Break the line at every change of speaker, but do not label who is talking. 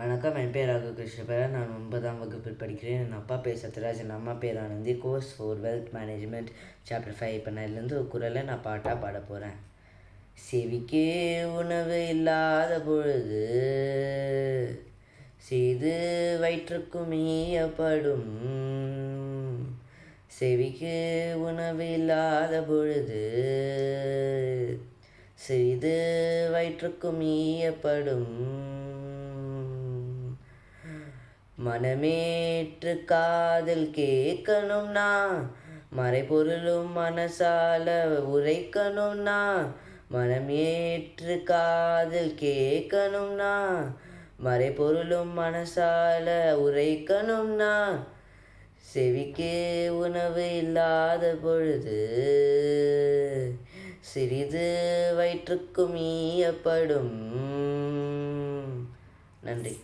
வணக்கம். என் பேர் ராகு கிருஷ்ணபரன். நான் 9ஆம் வகுப்பில் படிக்கிறேன். என் அப்பா பேர் சத்யராஜ், என் அம்மா பேர் Anandhi. Course for wealth management chapter 5. இப்போ நான் இதுலேருந்து ஒரு குறளை நான் பாட்டாக பாட போகிறேன். செவிக்கே உணவு இல்லாத பொழுது செய்து வயிற்றுக்கும் ஈயப்படும். செவிக்கு உணவு இல்லாத பொழுது செய்து வயிற்றுக்கும் ஈயப்படும். மனமேற்று காதில் கேட்கணும்னா மறைபொருளும் மனசால உரைக்கணும்னா. மனமேற்று காதில் கேட்கணும்னா மறைபொருளும் மனசால உரைக்கணும்னா. செவிக்கே உணவு இல்லாத பொழுது சிறிது வயிற்றுக்கும் ஈயப்படும். நன்றி.